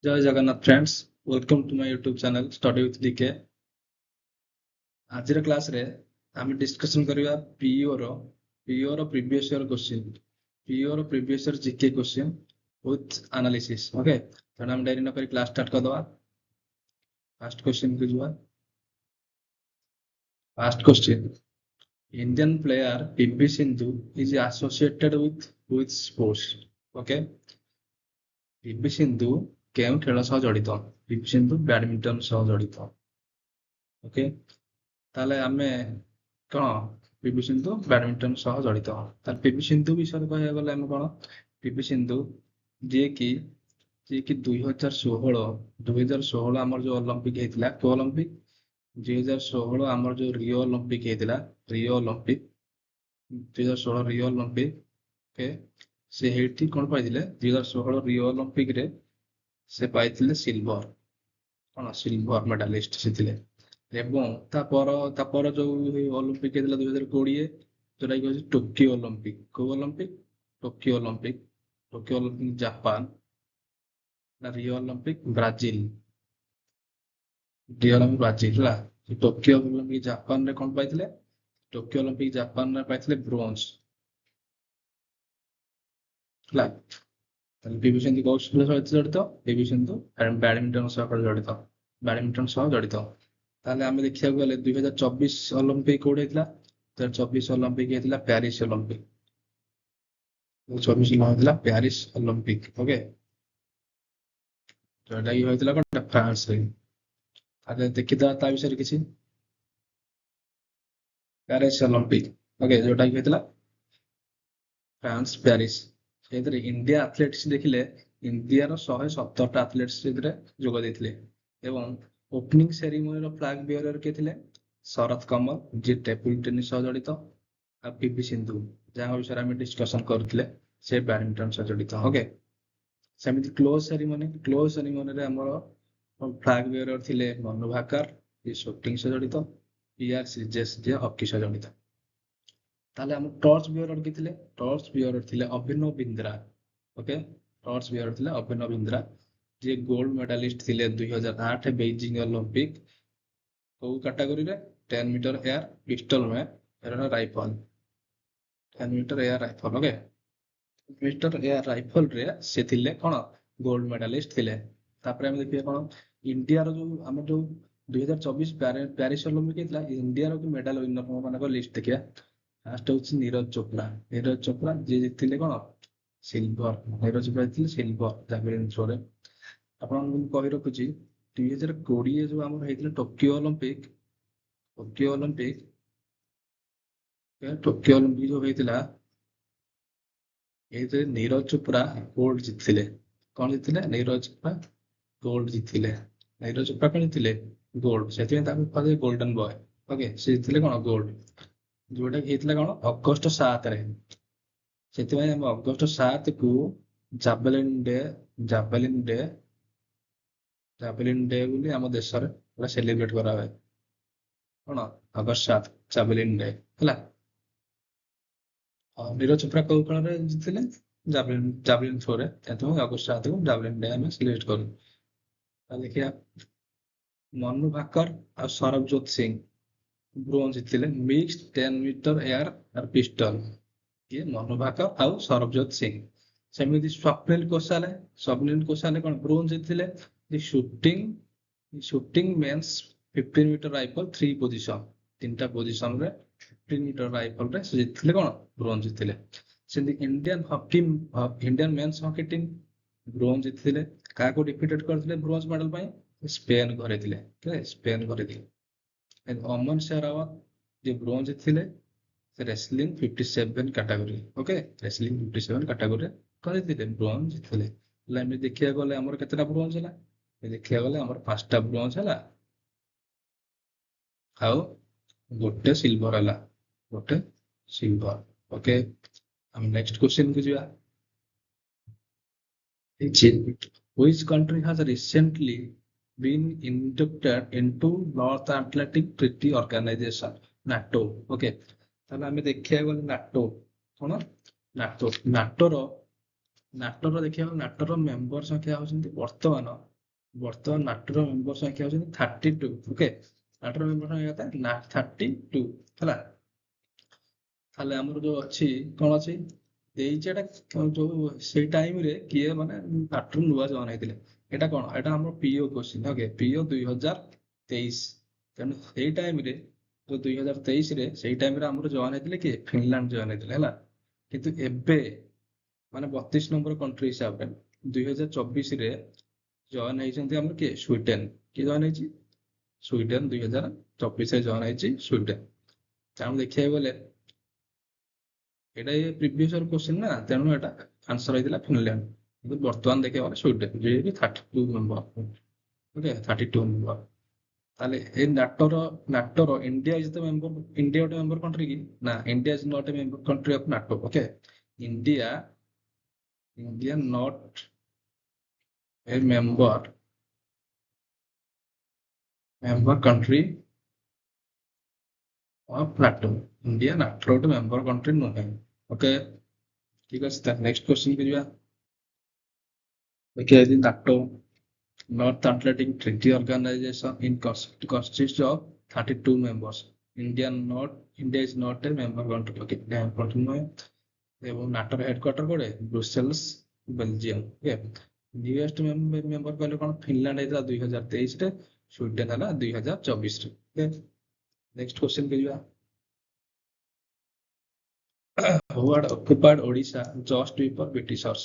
जय Jagannath friends, welcome to my YouTube channel study with DK. आज class रे आम डिस्कशन करवा PO RO previous year question, PO RO previous year GK question with analysis. Okay, तो हम diary न करी क्लास स्टार्ट कर दवा। फर्स्ट क्वेश्चन को जुआ। First question, Indian player PV Sindhu is associated with sports. Okay, PV Sindhu केउं खेल सह जड़ित? पीवी सिंधु बैडमिंटन सह जड़ित। ओके, ताले आमे कौन पीवी सिंधु बैडमिंटन सह जड़ित। ताले पीवी सिंधु विषय कह गले आमे कौन पीवी सिंधु जे कि 2016 आमर जो ओलंपिक हेतिला को ओलंपिक 2016 आमर जो रियो ओलंपिक हेतिला रियो ओलंपिक 2016 रियो ओलंपिक के से हेठी कोन पाइथिले 2016 रियो ओलंपिक रे से पाइथिले सिल्वर, कौन सिल्वर मेडालिस्ट से थिले। ଏବଂ ତାପର ଯୋଉ ଅଲିମ୍ପିକ ହେଇଥିଲା 2020 ଯୋଉଟା କି ହଉଛି ଟୋକିଓ ଅଲିମ୍ପିକ। କୋଉ Olympic? Tokyo Olympic. Tokyo Olympic Japan ନା Rio Olympic Brazil? Rio Olympic Brazil ହେଲା। ଟୋକିଓ ଅଲିମ୍ପିକ ଜାପାନରେ କଣ ପାଇଥିଲେ? ଟୋକିଓ ଅଲିମ୍ପିକ ଜାପାନରେ ପାଇଥିଲେ ବ୍ରୋଞ୍ଜ ହେଲା। ତାହେଲେ ପିଭି ସିନ୍ଧୁ କୋଉ ଖେଳ ସହିତ ଜଡିତ? ପିଭି ସିନ୍ଧୁ ବ୍ୟାଡମିଣ୍ଟନ ସହ ଜଡିତ, ବ୍ୟାଡମିଣ୍ଟନ ସହ ଜଡିତ। ताले आमे देखियाको गले 2024 ओलंपिक कोड हेतला 2024 ओलंपिक हेतला पेरिस ओलंपिक 2024 नो हेतला पेरिस ओलंपिक। ओके, तो एटा ही होइतला कोन फ्रांस रे। ताले देखिदा ता विषय किछि पेरिस ओलंपिक। ओके, जोटा कि हेतला फ्रांस पेरिस। एतरे इंडिया एथलेटिक्स देखिले इंडिया रो 117 टा एथलेट्स एतरे जोग देथिले एवं ओपनिंग सेरेमनी रो फ्लैग बियरर के थिले शरद कमल जे टेबल टेनिस सह जड़ित आ पीवी सिंधु जहाँ विषय आम डिस्कसन करथिले से बैडमिंटन सह जड़ित। ओके, सेमिति क्लोज सेरेमनी रे हमर फ्लैग बियरर थिले मनु भाकर जे शूटिंग सह जड़ित, पीआर श्रीजेश जे हॉकी सह जड़ित। ताले हम टॉर्च बियरर के थिले टॉर्च बियरर थिले Abhinav Bindra. Okay, torch bearer थिले अभिनव बिंद्रा जे गोल्ड मेडालिस्ट थिले 2008 बेजिंग ओलंपिक को कैटेगरी रे 10 मीटर एयर पिस्टल में एरा rifle 10 metre air rifle. Okay, metre air rifle रे से थिले कोन गोल्ड मेडालिस्ट थिले। तापर हम देखिए कोन इंडिया रो जो हम जो 2024 पेरिस ओलंपिक हेतला इंडिया रो मेडल विनर माने को लिस्ट देखिया। फर्स्ट होची नीरज चोपड़ा जे जितिले कोन सिल्वर। नीरज चोपड़ा जितिले सिल्वर जैवलिन थ्रो रे। आपण कहि रखुची 2020 जो आम टोकियो ओलंपिक जो होता ये नीरज चोपड़ा गोल्ड जीतले। कौन जीतले? नीरज चोपड़ा गोल्ड जीतले। नीरज चोपड़ा कौन जीतले? गोल्ड, से गोल्डन बॉय। ओके, से जीतले कौन गोल्ड, जोटा कि कौन अगस्ट 7 रे। से अगस्ट 7 को जावेलिन डे बोली आम देश में सेलिब्रेट करा हुए कौन अगस्ट 7 जावेलिन डे है। नीरज चोपड़ा कौ खेल जीतले? जावेलिन थ्रो रे। अगस्ट 7 को जावेलिन डे आम सेलिब्रेट करूँ। देखिए मनु भाकर और सरबजोत सिंह ब्रोंज जीतले मिक्स्ड 10 मीटर एयर और पिस्टल। ये मनु भाकर और सरबजोत सिंह। सेमिति स्वप्निल कोसाले कौन ब्रोंज जीतले shooting men's 15 metre rifle 3 position 3टा पोजीशन रे 15 मीटर राइफल रे से जीतले कौन ब्रोंज जीतले। सेंदी Indian men's hockey team bronze जीतले का को डिफीटेड करथिले ब्रोंज मेडल पई स्पेन घरे थिले। ठीक है, स्पेन घरे थिले। अमन शेरावत जे ब्रोंज जीतले wrestling 57 category. Okay, wrestling 57 category करे दिले ब्रोंज जीतले। लाइन देखिया गले हमर केतेटा ब्रोंज हला? देखिया गले हमर 5टा ब्रोंज हला आउ गोटे सिल्वर हला, गोटे सिल्वर। ओके, हम नेक्स्ट क्वेश्चन को जिया। Which country has recently been inducted into North Atlantic Treaty Organization NATO? Okay, ताले हमें देखिया गले नाटो कोन नाटो रो देखिया नाटो रो मेंबर संख्या होचंती वर्तमान ବର୍ତ୍ତମାନ ନାଟୋର ମେମ୍ବର ସଂଖ୍ୟା ହଉଛନ୍ତି 32। ଓକେ, ନାଟୋର ମେମ୍ବର ସଂଖ୍ୟା କେତେ? 32 ହେଲା। ତାହେଲେ ଆମର ଯୋଉ ଅଛି କଣ ଅଛି ଦେଇଛି ଏଟା ଯୋଉ ସେଇ ଟାଇମ ରେ କିଏ ମାନେ ନାଟୋର ନୂଆ ଜଏନ ହେଇଥିଲେ। ଏଟା କଣ? ଏଟା ଆମର ପିଓ କ୍ୱେଶ୍ଚିନ୍। Okay, PO 2023। ତେଣୁ ସେଇ ଟାଇମ ରେ ଯୋଉ 2023 ରେ ସେଇ ଟାଇମ ରେ ଆମର ଜଏନ ହେଇଥିଲେ କିଏ? ଫିନଲାଣ୍ଡ ଜଏନ ହେଇଥିଲେ ହେଲା। କିନ୍ତୁ ଏବେ ମାନେ 32 ନମ୍ବର କଣ୍ଟ୍ରି ହିସାବରେ 2024 ରେ ଜଏନ ହେଇଛନ୍ତି ଆମର କିଏ? ସ୍ୱିଡେନ। କିଏ ଜଏନ ହେଇଛି? ସ୍ୱିଡେନ 2024 ରେ ଜଏନ ହେଇଛି ସ୍ୱିଡେନ। ତେଣୁ ଦେଖିବାକୁ ଗଲେ ଏଇଟା ପ୍ରିଭିୟସ୍ ଇୟର କ୍ୱେଶ୍ଚିନ୍ ନା, ତେଣୁ ଏଟା ଆନ୍ସର ହେଇଥିଲା ଫିନଲାଣ୍ଡ। କିନ୍ତୁ ବର୍ତ୍ତମାନ ଦେଖିବାକୁ ଗଲେ ସ୍ୱିଡେନ, ଯିଏକି 32 ନମ୍ବର। Okay, 32 number. ତାହେଲେ ଏଇ ନାଟୋର India is the member. India ଗୋଟେ ମେମ୍ବର କଣ୍ଟ୍ରି କି? ନା, India is not a member country of NATO. Okay, India not a member country of NATO। India नाटोर ଗୋଟେ member country ନୁହେଁ। ଓକେ, ଠିକ ଅଛି। ତାହେଲେ ନେକ୍ସଟ କ୍ୱେଶ୍ଚିନ୍ କୁ ଯିବା। ଦେଖିବା ଯଦି NATO north Atlantic treaty organisation consists of 32 members। India is not a member country। Okay, country ନୁହେଁ। ଏବଂ ନାଟୋର ହେଡକ୍ୱାର୍ଟର କୋଉଠି? Brussels, Belgium. ଓକେ, ନିଉଏଷ୍ଟ ମେମ୍ବର କହିଲେ କଣ? ଫିନଲାଣ୍ଡ ହେଇଥିଲା 2023 ରେ, ସ୍ୱିଡେନ ହେଲା 2024 ରେ। ଓକେ, ନେକ୍ସଟ କ୍ୱେଶ୍ଚିନ୍ କୁ ଯିବା। Who had occupied Odisha just before Britishers?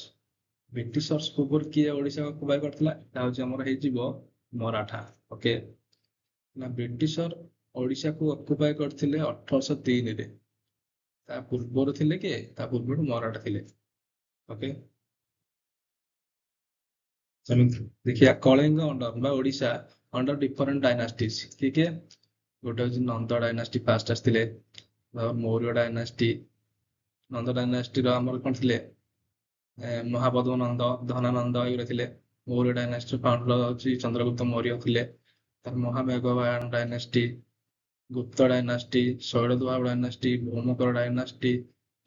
Britishers ପୂର୍ବରୁ କିଏ ଓଡିଶା ଅକୁପାଇ କରିଥିଲା? ଏଟା ହଉଛି ଆମର ହେଇଯିବ ମରାଠା। ଓକେ, ନା ବ୍ରିଟିଶର ଓଡିଶାକୁ ଅକୁପାଇ କରିଥିଲେ 1803 ରେ। ତା ପୂର୍ବରୁ ଥିଲେ କିଏ? ତା ପୂର୍ବରୁ ମରାଠା ଥିଲେ। ଓକେ, ସେମିତି ଦେଖିବା କଳିଙ୍ଗ ଅଣ୍ଡର ବା ଓଡିଶା ଅଣ୍ଡର ଡିଫରେଣ୍ଟ ଡାଇନାଷ୍ଟିଜ କିଏ କିଏ? ଗୋଟେ ହଉଛି ନନ୍ଦ ଡାଇନାଷ୍ଟି ଫାଷ୍ଟ ଆସିଥିଲେ। ମୌର୍ଯ୍ୟ ଡାଇନାଷ୍ଟି, ନନ୍ଦ ଡାଇନାଷ୍ଟିର ଆମର କଣ ଥିଲେ? ମହାପଦ୍ମ ନନ୍ଦ, ଧନାନନ୍ଦ ଏଗୁରା ଥିଲେ। ମୌର୍ଯ୍ୟ ଡାଇନାଷ୍ଟି ଫାଉଣ୍ଡର ହଉଛି ଚନ୍ଦ୍ରଗୁପ୍ତ ମୌର୍ଯ୍ୟ ଥିଲେ। ତାର ମହାମେଘବାହାନ dynasty, Gupta dynasty, Shailadwara dynasty, Bhaumakara dynasty,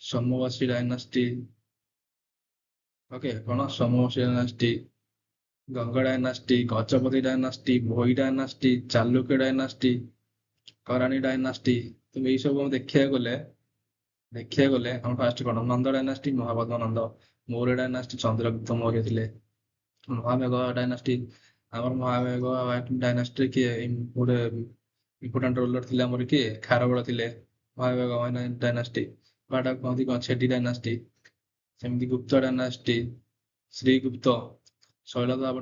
Somavamshi dynasty. Okay, କଣ? Somavamshi dynasty, Ganga dynasty, Gajapati dynasty, Bhoi dynasty, Chalukya dynasty, Karrani dynasty. ତ ଏଇ ସବୁ ଦେଖିବାକୁ ଗଲେ ଆମ ଫାଷ୍ଟ କଣ? ନନ୍ଦ ଡାଇନାଷ୍ଟି ମହାପଦ୍ମ ନନ୍ଦ, ମୌର୍ଯ୍ୟ ଡାଇନାଷ୍ଟି ଚନ୍ଦ୍ରଗୁପ୍ତ ମୌର୍ଯ୍ୟ ଥିଲେ। ମହାମେଘ ଡାଇନାଷ୍ଟି, ଆମର ମହାମେଘ ଡାଇନାଷ୍ଟି କିଏ ଗୋଟେ ଇମ୍ପୋର୍ଟାଣ୍ଟ ରୋଲର ଥିଲେ? ଆମର କିଏ? ଖାରବେଳ ଥିଲେ। ମହାମେଘ ଡାଇନାଷ୍ଟି ବାଟା କହନ୍ତି କଣ? ଛେଡି ଡାଇନାଷ୍ଟି। ସେମିତି Gupta dynasty, Srigupta, Shailadwara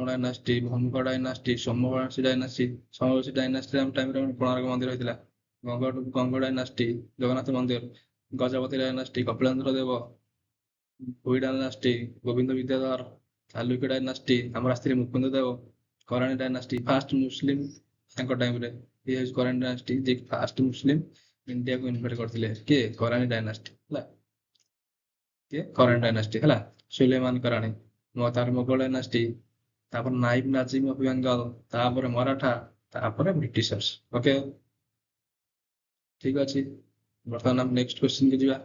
dynasty, Bhaumika dynasty, Somavamshi dynasty. Somavamshi dynasty ଟାଇମରେ କୋଣାର୍କ ମନ୍ଦିର ହେଇଥିଲା। ଗଙ୍ଗ ଡାଇନାଷ୍ଟି, ଜଗନ୍ନାଥ ମନ୍ଦିର। Gajapati dynasty, Kapilendra Deva. Bhoi dynasty, Govinda Vidyadhara. Chalukya dynasty, ଆମର ଆସିଥିଲେ Mukunda Deva. Karrani dynasty, first Muslim ତାଙ୍କ ଟାଇମରେ। ଇଏ ହଉଛି କରାଣି ଡାଇନାଷ୍ଟି, ଯିଏ ଫାଷ୍ଟ ମୁସଲିମ ଇଣ୍ଡିଆକୁ ଇନଭେଟ କରିଥିଲେ। କିଏ? କରାଣି ଡାଇନାଷ୍ଟି ହେଲା। କିଏ? କରାଣି ଡାଇନାଷ୍ଟି ହେଲା। ସୁଲେମାନ କରାଣି। ତାର ମୋଗଲ ଡାଇନାଷ୍ଟି, ତାପରେ ନାଇବ ନାଜିମ ଅଫ ବେଙ୍ଗଲ, ତାପରେ ମରାଠା, ତାପରେ ବ୍ରିଟିଶର୍ସ। ଓକେ, ଠିକ ଅଛି। ବର୍ତ୍ତମାନ ଆମେ ନେକ୍ସଟ କ୍ୱେଶ୍ଚିନ୍ କୁ ଯିବା।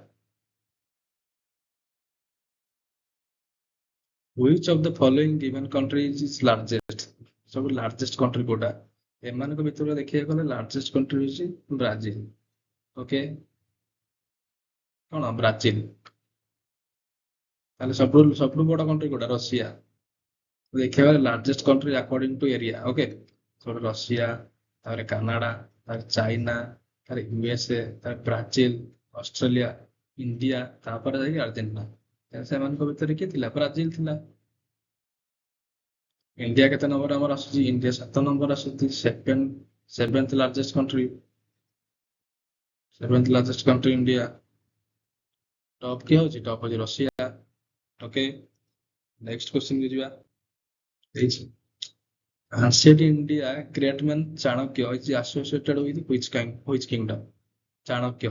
Which of the following given country is largest? ସବୁ ଲାର୍ଜେଷ୍ଟ କଣ୍ଟ୍ରି କୋଉଟା? ଏମାନଙ୍କ ଭିତରେ ଦେଖିବାକୁ ଗଲେ ଲାର୍ଜେଷ୍ଟ କଣ୍ଟ୍ରି ହଉଛି ବ୍ରାଜିଲ। ଓକେ, କଣ? ବ୍ରାଜିଲ। ତାହେଲେ ସବୁଠୁ ବଡ କଣ୍ଟ୍ରି କୋଉଟା? ରଷିଆ। ଦେଖିବାକୁ ଗଲେ largest country according to area. Okay, ସବୁ ରଷିଆ, ତାପରେ କାନାଡା, ତାପରେ ଚାଇନା, ତାପରେ ୟୁଏସଏ, ତାପରେ ବ୍ରାଜିଲ, ଅଷ୍ଟ୍ରେଲିଆ, ଇଣ୍ଡିଆ, ତାପରେ ଯାଇକି ଆର୍ଜେଣ୍ଟିନା। ସେମାନଙ୍କ ଭିତରେ କିଏ ଥିଲା? ବ୍ରାଜିଲ ଥିଲା। ଇଣ୍ଡିଆ କେତେ ନମ୍ବର ଆମର ଆସୁଛି? ଇଣ୍ଡିଆ 7 ନମ୍ବର ଆସୁଛି। Seventh largest country. Seventh largest country India. Top କିଏ ହଉଛି? ଟପ୍ ହଉଛି ରଷିଆ। ଓକେ, ନେକ୍ସଟ କ୍ୱେଶ୍ଚିନ୍ କୁ ଯିବା। ହେଇଛି Ancient India great man Chanakya is associated with which kingdom? Chanakya.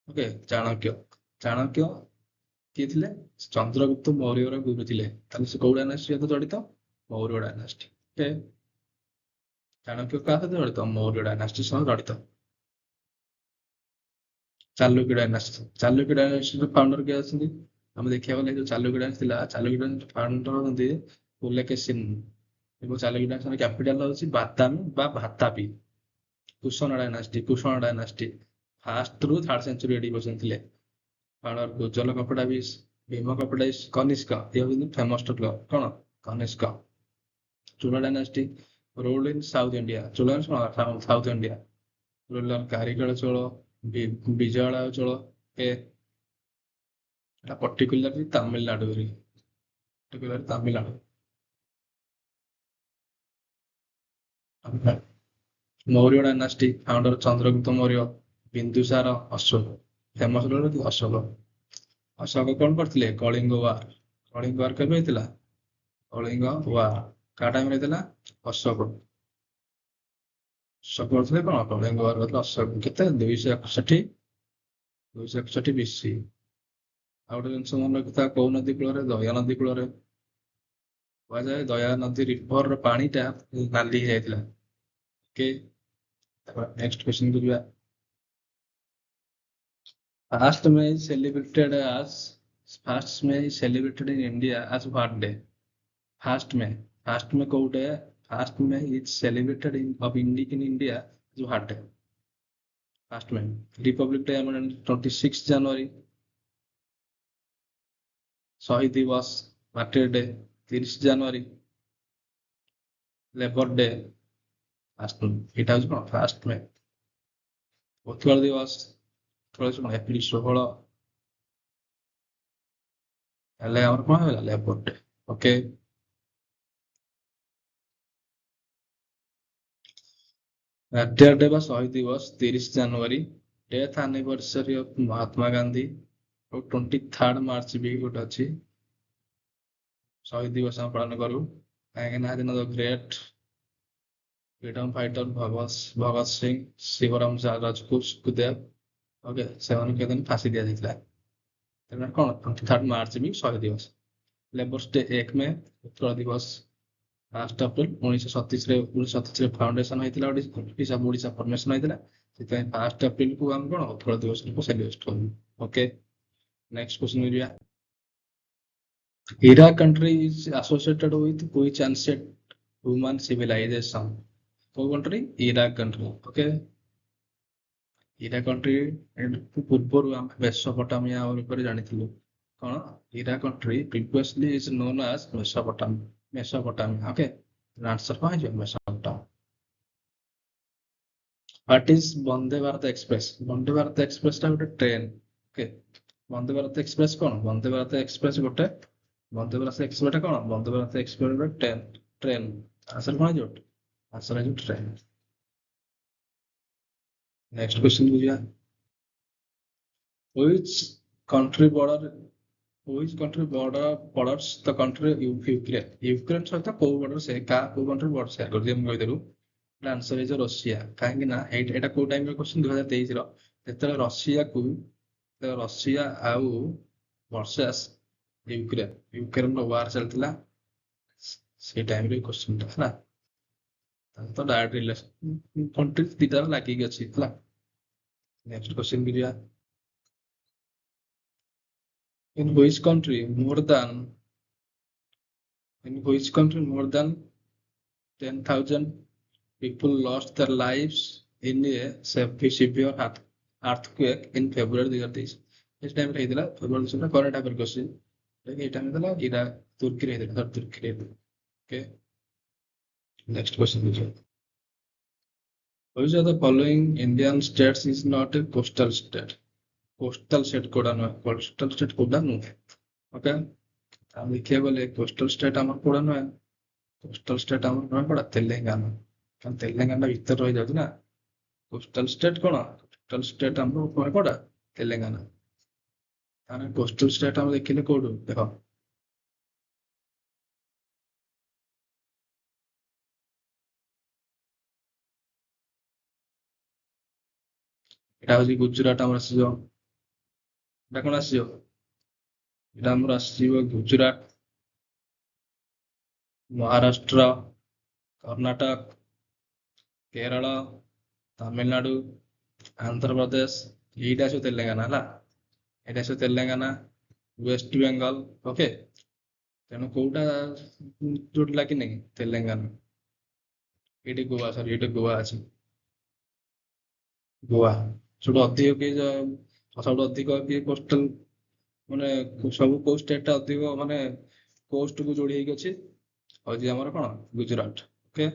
Okay, Chanakya କିଏ ଥିଲେ? ଚନ୍ଦ୍ରଗୁପ୍ତ ମୌର୍ଯ୍ୟର ଗୁରୁ ଥିଲେ। ତାହେଲେ ସେ କୋଉ ଡାଇନାଷ୍ଟି ସହିତ ଜଡିତ? ମୌର୍ଯ୍ୟ ଡାଇନାଷ୍ଟି। ଓକେ, ଚାଣକ୍ୟ କାହା ସହିତ ଜଡିତ? ମୌର୍ଯ୍ୟ ଡାଇନାଷ୍ଟି ସହ ଜଡିତ। ଚାଲୁକ୍ୟ ଡାଇନାଷ୍ଟି, ଚାଲୁକ୍ୟ ଡାଇନାଷ୍ଟିର ଫାଉଣ୍ଡର କିଏ ଅଛନ୍ତି? ଆମେ ଦେଖିବାକୁ ଗଲେ ଯୋଉ ଚାଲୁକ୍ୟ ଥିଲା, ଚାଲୁକ୍ୟ ଫାଉଣ୍ଡର ହଉଛନ୍ତି ପୁଲକେଶିନ ଏବଂ ଚାଲୁକ୍ୟ ଡାଇନାଷ୍ଟିର କ୍ୟାପିଟାଲ ହଉଛି ବାଦାମି ବା ଭାତାପି। କୁଷଣ ଡାଇନାଷ୍ଟି ଫାର୍ଷ୍ଟ ରୁ ଥାର୍ଡ ସେଞ୍ଚୁରୀ ଏଡି ପର୍ଯ୍ୟନ୍ତ ଥିଲେ। ଫାଉଣ୍ଡର ଗୁଜଲ କପଡାବିଶ, ଭୀମ କପଡାବିଶ, କନିଷ୍କ, ଏ ହଉଛନ୍ତି ଫେମସ କଣ Kanishka. Chola dynasty ruled in south India, Chola south India ruler Karikala Chola, Vijayalaya Chola, এটা particularly Tamil Nadu. Maurya dynasty founder Chandragupta Maurya, Bindusara, Ashoka. Famous ରହୁଛନ୍ତି ଅଶୋକ। ଅଶୋକ କଣ କରିଥିଲେ? କଳିଙ୍ଗ ୱାର। କଳିଙ୍ଗ ୱାର କେବେ ହେଇଥିଲା? କଳିଙ୍ଗ ୱାର କାହା ଟାଇମରେ ହେଇଥିଲା? ଅଶୋକ। ଅଶୋକ କରିଥିଲେ କଣ? କଳିଙ୍ଗ ୱାର କରିଥିଲେ ଅଶୋକ। କେତେ? 261 BC। ଆଉ ଗୋଟେ ଜିନିଷ ମନେ ରଖିଥିବା, କୋଉ ନଦୀ କୂଳରେ? ଦୟା ନଦୀ କୂଳରେ। କୁହାଯାଏ ଦୟା ନଦୀ ରିଭର ପାଣିଟା ନାଲି ହେଇଯାଇଥିଲା। ଓକେ, ନେକ୍ସଟ କ୍ୱେଶ୍ଚନ କୁ ଯିବା। First May is celebrated in India as what day? First May. First May କୋଉ day? First May is celebrated in India as what day? First May. Republic Day ଆମର 26 ଜାନୁଆରୀ। ଶହୀଦ ଦିବସ, ମାର୍ଟିର day 30 ଜାନୁଆରୀ। Labour day ଏଇଟା ହଉଛି କଣ? First May. Utkal ଦିବସ April 16। ହେଲେ ଆମର କଣ ହେଲା? Labour day. Okay, martyr day ବା ଶହୀଦ ଦିବସ 30 January. Death anniversary of Mahatma Gandhi ଆଉ 23 ମାର୍ଚ୍ଚ ବି ଗୋଟେ ଅଛି। ଶହୀଦ ଦିବସ ଆମେ ପାଳନ କରୁ କାହିଁକି ନା ଦିନ great freedom fighter Bhagat Singh, Shivaram Rajguru, Sukhdev, okay, ସେମାନଙ୍କୁ କେଦିନ ଫାଶୀ ଦିଆଯାଇଥିଲା। ତେଣୁ କଣ? 23 ମାର୍ଚ୍ଚ ବି ଶହୀଦ ଦିବସ। ଲେବର୍ସ ଡେ 1 ମେ। ଉତ୍କଳ ଦିବସ 1 ଏପ୍ରିଲ 1937ରେ ଫାଉଣ୍ଡେସନ ହେଇଥିଲା ଓଡିଶା ଫର୍ମେସନ ହେଇଥିଲା। ସେଥିପାଇଁ 1 ଏପ୍ରିଲକୁ ଆମେ କଣ? ଉତ୍କଳ ଦିବସ ସେଲିବ୍ରେଟ କରୁ। ଓକେ, ନେକ୍ସଟ କ୍ୱେଶ୍ଚନ ଯିବା। Iraq country is associated with which ancient human civilization? କୋଉ country? Iraq country। Okay, Iraq country ପୂର୍ବରୁ ଆମେ ମେସୋପଟାମିଆ ଉପରେ ଜାଣିଥିଲୁ। କଣ? Iraq country previously is known as Mesopotamia. Okay, answer କଣ ହେଇଯିବ? Mesopotamia. What is Vande Bharat express? Vande Bharat express ଟା ଗୋଟେ train. Okay, Vande Bharat express କଣ? ବନ୍ଦେ ଭାରତ ଏକ୍ସପ୍ରେସ ଗୋଟେ ବନ୍ଦେ ଭାରତ ଏକ୍ସପ୍ରେସ କଣ? ବନ୍ଦେ ଭାରତ ଏକ୍ସପ୍ରେସ ଗୋଟେ ଟ୍ରେନ। ଆନ୍ସର କଣ ହେଇଯିବ? ଆନ୍ସର ହେଇଯିବ ଟ୍ରେନ। ନେକ୍ସଟ କ୍ୱେଶ୍ଚନ କୁ ଯିବା। Which country borders the country Ukraine? Ukraine ସହିତ କୋଉ ବର୍ଡର ସେ କୋଉ କଣ୍ଟ୍ରି ବର୍ଡର ସେୟାର କରୁଛି? ମୁଁ କହିଦେଲୁ ଆନ୍ସର ହେଇଯିବ ରଷିଆ। କାହିଁକି ନା ଏଇଟା କୋଉ ଟାଇମରେ କ୍ୱେଶ୍ଚନ? 2023ର, ଯେତେବେଳେ ରଷିଆ ଆଉ ବର୍ଷାସ ୟୁକ୍ରେନର ୱାର ଚାଲିଥିଲା, ସେଇ ଟାଇମରେ କ୍ୱେଶ୍ଚନଟା ହେଲା। ତ ଡାଇରେକ୍ଟ ରିଲେସନ କଣ୍ଟ୍ରି ଦିଟାର ଲାଗିକି ଅଛି ହେଲା। ନେକ୍ସଟ କ୍ୱେଶ୍ଚନ କୁ ଯିବା। In which country more than 10,000 people lost their lives in a severe earthquake in February 2023? इस टाइम ହେଇଥିଲା ଫେବୃଆରୀ 2023 କରେଣ୍ଟ ଆଫେୟାର କ୍ୱେଶ୍ଚନ। ଏଇ ଟାଇମ ହେଇଥିଲା ତୁର୍କୀରେ ହେଇଥିଲା। ଓକେ, ନେକ୍ସଟ କ୍ୱେଶ୍ଚନ ବୁଝିବା। Which of the following Indian states is not a coastal state? Coastal state କୋଉଟା ନୁହେଁ? Coastal state କୋଉଟା ନୁହେଁ? ଓକେ, ଆମେ ଦେଖିବାକୁ ଗଲେ କୋଷ୍ଟାଲ ଷ୍ଟେଟ ଆମର କୋଉଟା ନୁହେଁ? କୋଷ୍ଟାଲ ଷ୍ଟେଟ ଆମର ନୁହେଁ କୋଉଟା? ତେଲେଙ୍ଗାନା। କାରଣ ତେଲେଙ୍ଗାନା ଭିତରେ ରହିଯାଉଛି ନା। କୋଷ୍ଟାଲ ଷ୍ଟେଟ କଣ? କୋଷ୍ଟାଲ ଷ୍ଟେଟ ଆମର ନୁହେଁ କୋଉଟା? ତେଲେଙ୍ଗାନା। ତାହେଲେ କୋଷ୍ଟାଲ ଷ୍ଟେଟ ଆମେ ଦେଖିଲେ କୋଉଠୁ? ଦେଖ, ଏଟା ହଉଛି ଗୁଜୁରାଟ ଆମର ଆସିବ। ଏଟା କଣ ଆସିବ? ଏଟା ଆମର ଆସିବ ଗୁଜୁରାଟ, ମହାରାଷ୍ଟ୍ର, କର୍ଣ୍ଣାଟକ, କେରଳ, ତାମିଲନାଡୁ, ଆନ୍ଧ୍ରପ୍ରଦେଶ। ଏଇଟା ଆସିବ ତେଲେଙ୍ଗାନା ହେଲା। ଏଇଟା ଆସିବ ତେଲେଙ୍ଗାନା। ୱେଷ୍ଟ ବେଙ୍ଗଲ। ଓକେ, ତେଣୁ କୋଉଟା ଯୋଉଠି ଲାଗି ନାହିଁ ତେଲେଙ୍ଗାନା। ଏଇଠି ଗୋଆ, ସରି ଏଇଠି ଗୋଆ ଅଛି, ଗୋଆ। ସବୁଠୁ ଅଧିକ ସବୁଠୁ ଅଧିକ କିଏ କୋଷ୍ଟାଲ ମାନେ ସବୁ କୋଉ ଷ୍ଟେଟ ଟା ଅଧିକ ମାନେ କୋଷ୍ଟ କୁ ଯୋଡି ହେଇକି ଅଛି, ହଉଛି ଆମର କଣ ଗୁଜୁରାଟ। ଓକେ,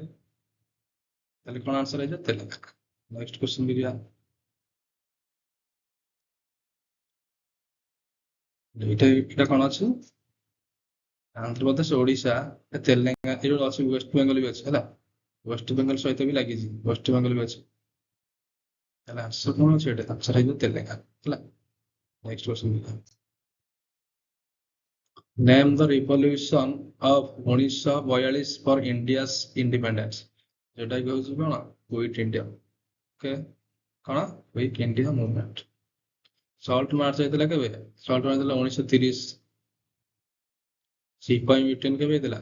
ତାହେଲେ କଣ ଆନ୍ସର ହେଇଯିବ ତେଲେଙ୍ଗାନା। ନେକ୍ସଟ କ୍ୱେଶ୍ଚନ ବି ଯିବା। ଏଇଟା କଣ ଅଛି, ଆନ୍ଧ୍ରପ୍ରଦେଶ, ଓଡିଶା, ତେଲେଙ୍ଗାନା, ଏଇ ଯୋଉ ଅଛି ୱେଷ୍ଟ ବେଙ୍ଗଲ ବି ଅଛି ହେଲା, ୱେଷ୍ଟ ବେଙ୍ଗଲ ସହିତ ବି ଲାଗିଛି, ୱେଷ୍ଟ ବେଙ୍ଗଲ ବି ଅଛି। ତାହେଲେ ଆନ୍ସର କଣ ଅଛି, ଏଇଟା ଆନ୍ସର ହେଇଯିବ ତେଲେଙ୍ଗାନା ହେଲା। Next question, name the revolution of 1942 for India's independence. ଯୋଉଟା କି ହଉଛି କଣ କୁଇଟ୍ ଇଣ୍ଡିଆ। ଓକେ, କଣ quit India movement. Salt March ହେଇଥିଲା କେବେ, ସଲ୍ଟ ମାର୍ଚ୍ଚ ହେଇଥିଲା 1930। ସିପାହୀ ମିଟିଂ କେବେ ହେଇଥିଲା,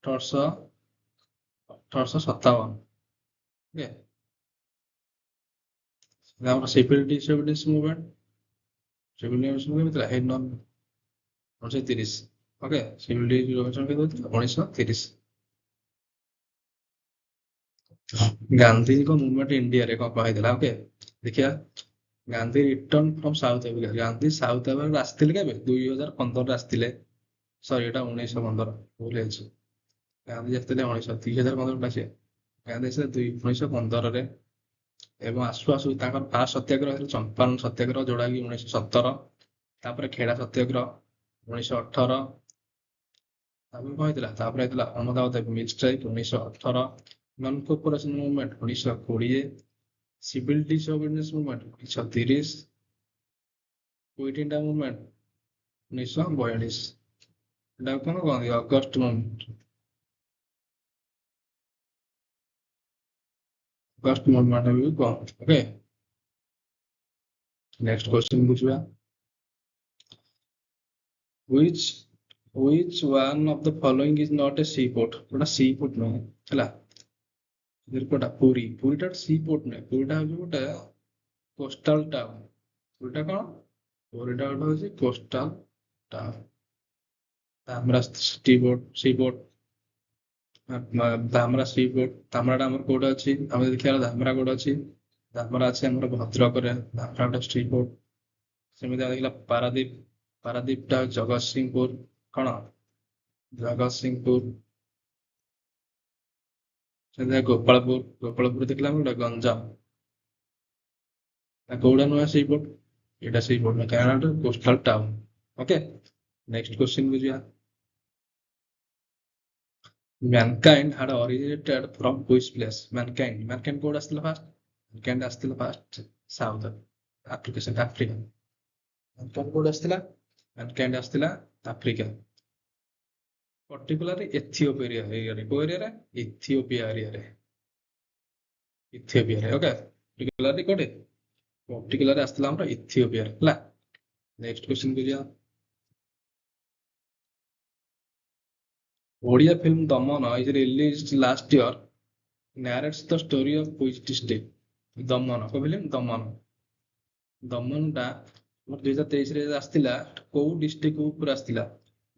1857। ଓକେ, ଆମର ସିଭିଲ ଡିସୋବିଡିଏନ୍ସ ମୁଭମେଣ୍ଟ, ସିଭିଲ ଡିସୋବିଡିଏନ୍ସ କେବେ ହେଇଥିଲା, 1930। ଓକେ, ସିଭିଲ ଡିସୋବିଡିଏନ୍ସ କେବେ ହେଇଥିଲା, 1930। ଗାନ୍ଧୀଙ୍କ ମୁଭମେଣ୍ଟ ଇଣ୍ଡିଆରେ କଣ କହିଥିଲା, ଓକେ ଦେଖିବା। Gandhi return from south Africa, Gandhi south Africa ଆସିଥିଲେ କେବେ, 2015ରେ ଆସିଥିଲେ। ସରି ଏଇଟା 1915, ଭୁଲ ହେଇଛି। ଗାନ୍ଧୀ ଆସିଥିଲେ 2015 ଆସିବେ, ଗାନ୍ଧୀ ଆସିଥିଲେ 1915ରେ। ଏବଂ ଆସୁ ଆସୁ ତାଙ୍କର ଫାଷ୍ଟ ସତ୍ୟାଗ୍ରହ ହେଇଥିଲା ଚମ୍ପାରଣ ସତ୍ୟାଗ୍ରହ, ଯୋଉଟା କି 1917। ତାପରେ ଖେଡ଼ା ସତ୍ୟାଗ୍ରହ 1918। ତାପରେ କଣ ହେଇଥିଲା, ତାପରେ ହେଇଥିଲା Ahmedabad mill strike 1918, non cooperation movement 1920, civil disobedience movement 1930, quit India movement 1942। ଏଟାକୁ କଣ କହନ୍ତି, ଅଗଷ୍ଟ ମୁଭମେଣ୍ଟ। ଅଗଷ୍ଟ ମୁଭମେଣ୍ଟ ବି କହନ୍ତି। ଓକେ, ନେକ୍ସଟ କ୍ୱେଶ୍ଚନ ବୁଝିବା। which which one of the following is not a seaport? ଗୋଟେ seaport ନୁହେଁ ହେଲା, କୋଉଟା ପୁରୀ, ପୁରୀଟା seaport ନୁହେଁ, ପୁରୀଟା ହଉଛି ଗୋଟେ କୋଷ୍ଟାଲ ଟାଉନ। ପୁରୀଟା କଣ, ପୁରୀଟା ଗୋଟେ ହଉଛି କୋଷ୍ଟାଲ ଟାଉନ। ଧାମରା ସିପୋର୍ଟ, ଧାମରା ସିପୋର୍ଟ, ଧାମରାଟା ଆମର କୋଉଟା ଅଛି, ଆମେ ଦେଖିବା ଧାମରା କୋଉଟା ଅଛି, ଧାମରା ଅଛି ଆମର ଭଦ୍ରକରେ, ଧାମରା ଗୋଟେ ସିପୋର୍ଟ। ସେମିତି ଆମେ ଦେଖିଲା ପାରାଦୀପ, ପାରାଦୀପଟା ଜଗତସିଂହପୁର, କଣ ଜଗତସିଂହପୁର। ସେମିତି ଗୋପାଳପୁର, ଗୋପାଳପୁର ଦେଖିଲା ଆମେ ଗୋଟେ ଗଞ୍ଜାମ। କୋଉଟା ନୁହେଁ ସେଇପୋର୍ଟ, ଏଇଟା ସେଇପୋର୍ଟ ନୁହେଁ, କାରଣ ଏଟା coastal town. Okay, next question ବୁଝିବା। Mankind had originated from which place? Mankind କୋଉଠି ଆସିଥିଲା ଫାଷ୍ଟ, ମ୍ୟାନକାଇଣ୍ଡ ଆସିଥିଲା ଫାଷ୍ଟ ସାଉଥ ଆଫ୍ରିକା, ସେଟା ଆଫ୍ରିକା। ମ୍ୟାନକାଇଣ୍ଡ କୋଉଠି ଆସିଥିଲା, ମ୍ୟାନକାଇଣ୍ଡ ଆସିଥିଲା ଆଫ୍ରିକା, ପର୍ଟିକୁଲାରଲି ଏଥିଓପିଆ ଏରିଆରେ। କୋଉ ଏରିଆରେ, ଇଥିଓପିଆ ଏରିଆରେ, ଇଥିଓପିଆରେ। ଓକେ, ପର୍ଟିକୁଲାରଲି କୋଉଠି, ପର୍ଟିକୁଲାରଲି ଆସିଥିଲା ଆମର ଇଥିଓପିଆରେ ହେଲା। ନେକ୍ସଟ କ୍ୱେଶ୍ଚନ ବୁଝିବା। Odia film Daman is released last year, narrates the story of which district? ଦମନ କୋଉ ଫିଲ୍ମ, ଦମନ। ଦମନଟା 2023ରେ ଆସିଥିଲା, କୋଉ ଡିଷ୍ଟ୍ରିକ୍ଟ ଉପରେ ଆସିଥିଲା,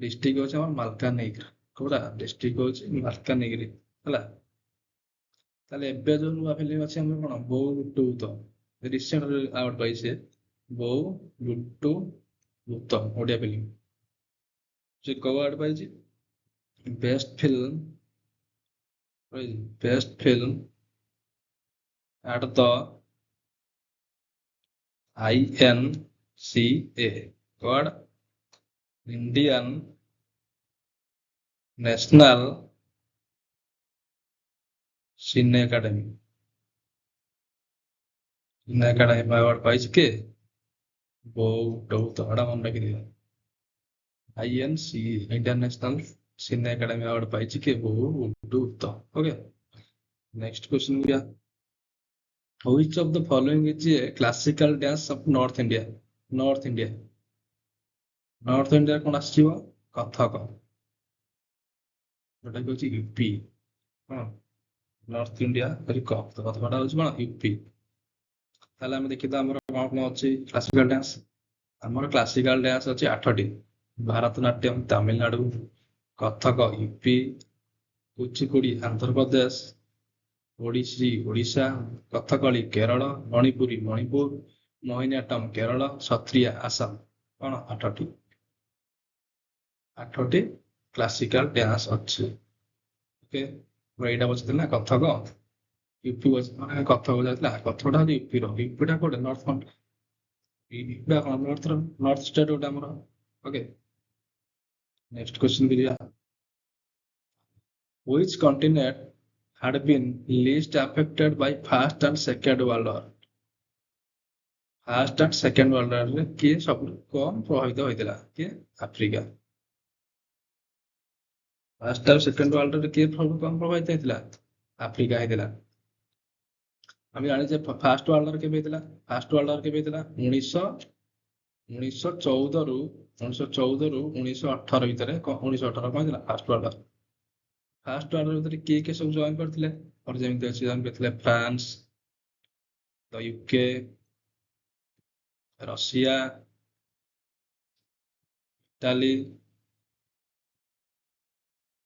ଡିଷ୍ଟ୍ରିକ୍ଟ ହଉଛି ଆମର ମାଲକାନଗିରି। କୋଉଟା ଡିଷ୍ଟ୍ରିକ୍ଟ ହଉଛି ମାଲକାନଗିରି ହେଲା। ତାହେଲେ ଏବେ ଯୋଉ ନୂଆ ଫିଲ୍ମ ଅଛି ଆମର କଣ, ବୋଉ ବୁଟୁ ଭୂତ, ରିସେଣ୍ଟ ଆୱାର୍ଡ ପାଇছে, ବୋଉ ବୁଟୁ ଭୂତ ଓଡ଼ିଆ ଫିଲ୍ମ। ସେ କୋଉ ଆୱାର୍ଡ ପାଇଛି, best film, best film at the INCA, what, Indian National Cine Academy, Cine Academy award पाइज के ବହୁତ ତଗड़ा ମନେ ରଖିଦିଅ। INCA, international cine academy award ପାଇଛି କି ବହୁତ। ଓକେ, ନେକ୍ସଟ କ୍ୱେଶ୍ଚନ ଗया। Which of the following is a classical dance of North India? North India, North India କଣ ଆସିବ, କଥକ, ଯୋଉଟା କି ହଉଛି ୟୁପି। ହଁ, ନର୍ଥ ଇଣ୍ଡିଆ କଥକଟା ହଉଛି କଣ, ୟୁପି। ତାହେଲେ ଆମେ ଦେଖିବା ଆମର କଣ କଣ ଅଛି କ୍ଲାସିକାଲ ଡ୍ୟାନ୍ସ। ଆମର କ୍ଲାସିକାଲ ଡ୍ୟାନ୍ସ ଅଛି 8ଟି। ଭାରତନାଟ୍ୟମ ତାମିଲନାଡୁ, କଥକ ୟୁପି, କୁଚିପୁଡି ଆନ୍ଧ୍ରପ୍ରଦେଶ, ଓଡିଶୀ ଓଡ଼ିଶା, କଥକଳି କେରଳ, ମଣିପୁରୀ ମଣିପୁର, ମୋହିନିଆଟ୍ଟମ କେରଳ, ସତ୍ରିୟା ଆସାମ। କଣ 8ଟି? 8ଟି କ୍ଲାସିକାଲ ଡ୍ୟାନ୍ସ ଅଛି। ଓକେ, ଏଇଟା ବସିଥିଲା କଥକ। ୟୁପି ମାନେ କଥକ ଯାଇଥିଲା, କଥକଟା ହଉଛି ୟୁପିର। ୟୁପିଟା କୋଉଟା? North country. ୟୁପିଟା କଣ ନର୍ଥ ଷ୍ଟେଟ୍ ଗୋଟେ ଆମର। ଓକେ, ନେକ୍ସଟ କ୍ୱେଶ୍ଚନ କରିବା। Which continent had been least affected by First and Second World War? First and second world ୱାରରେ କିଏ ସବୁଠୁ କମ୍ ପ୍ରଭାବିତ ହୋଇଥିଲା? କିଏ? ଆଫ୍ରିକା। ଫାର୍ଷ୍ଟ ଆଉ ସେକେଣ୍ଡ ୱାର୍ଲଡ ରେ କିଏ ସବୁଠୁ କମ୍ ପ୍ରଭାବିତ ହେଇଥିଲା? ଆଫ୍ରିକା ହେଇଥିଲା। ଆମେ ଜାଣିଛେ ଫାର୍ଷ୍ଟ ୱାର୍ଲଡ ୱାର କେବେ ହେଇଥିଲା? ଫାର୍ଷ୍ଟ ୱାର୍ଲଡ ୱାର କେବେ ହେଇଥିଲା? 1914 ରୁ 1918 ଭିତରେ। 1918 କଣ ହେଇଥିଲା? First world war. First world war ଭିତରେ କିଏ କିଏ ସବୁ ଜଏନ୍ କରିଥିଲେ? ଯେମିତି ଅଛି ଜଏନ୍ କରିଥିଲେ France, UK, Russia, Italy,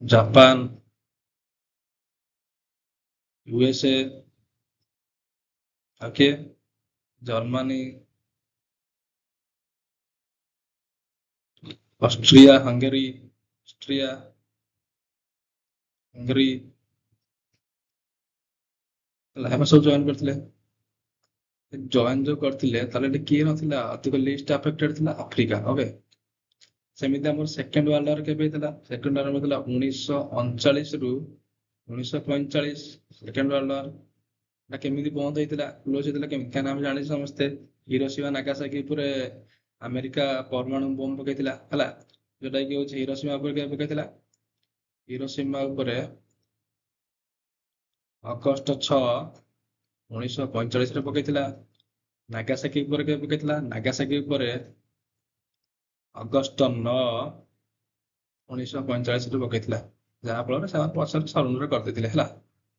Japan, USA, ଆଉ କିଏ? ଜର୍ମାନୀ, ଅଷ୍ଟ୍ରିଆ ହଙ୍ଗେରୀ, ହେଲା ଏମାନେ ସବୁ ଜଏନ୍ କରିଥିଲେ। ଜଏନ୍ ଯୋଉ କରିଥିଲେ ତାହେଲେ ଏଠି କିଏ ନଥିଲା ଅଧିକ ଲିଷ୍ଟ ଆଫେକ୍ଟେଡ ଥିଲା? ଆଫ୍ରିକା। ଓକେ, ସେମିତି ଆମର ସେକେଣ୍ଡ ୱାର୍ଲଡ ୱାର କେବେ ହେଇଥିଲା? ସେକେଣ୍ଡ ୱାର୍ଲଡ ହେଇଥିଲା 1939 ରୁ 1945। ସେକେଣ୍ଡ ୱାର୍ଲଡ ୱାର এটা କେମିତି ବନ୍ଦ ହେଇଥିଲା, କ୍ଲୋଜ ହେଇଥିଲା କେମିତି? କାହିଁକିନା ଆମେ ଜାଣିଛୁ ସମସ୍ତେ ହିରୋସୀମା ନାଗାସାକି ଉପରେ ଆମେରିକା ପରମାଣୁ ବୋମ ପକେଇଥିଲା, ହେଲା। ଯୋଉଟା କି ହଉଛି ହିରୋସୀମା ଉପରେ କେବେ ପକେଇଥିଲା? ହିରୋସୀମା ଉପରେ ଅଗଷ୍ଟ 6, 1945 ରେ ପକେଇଥିଲା। ନାଗାସାକି ଉପରେ କେବେ ପକେଇଥିଲା? ନାଗାସାକି ଉପରେ ଅଗଷ୍ଟ 9, 1945 ରେ ପକେଇଥିଲା। ଯାହା ଫଳରେ ସେମାନେ ପଛରେ ସରେଣ୍ଡର କରିଦେଇଥିଲେ, ହେଲା।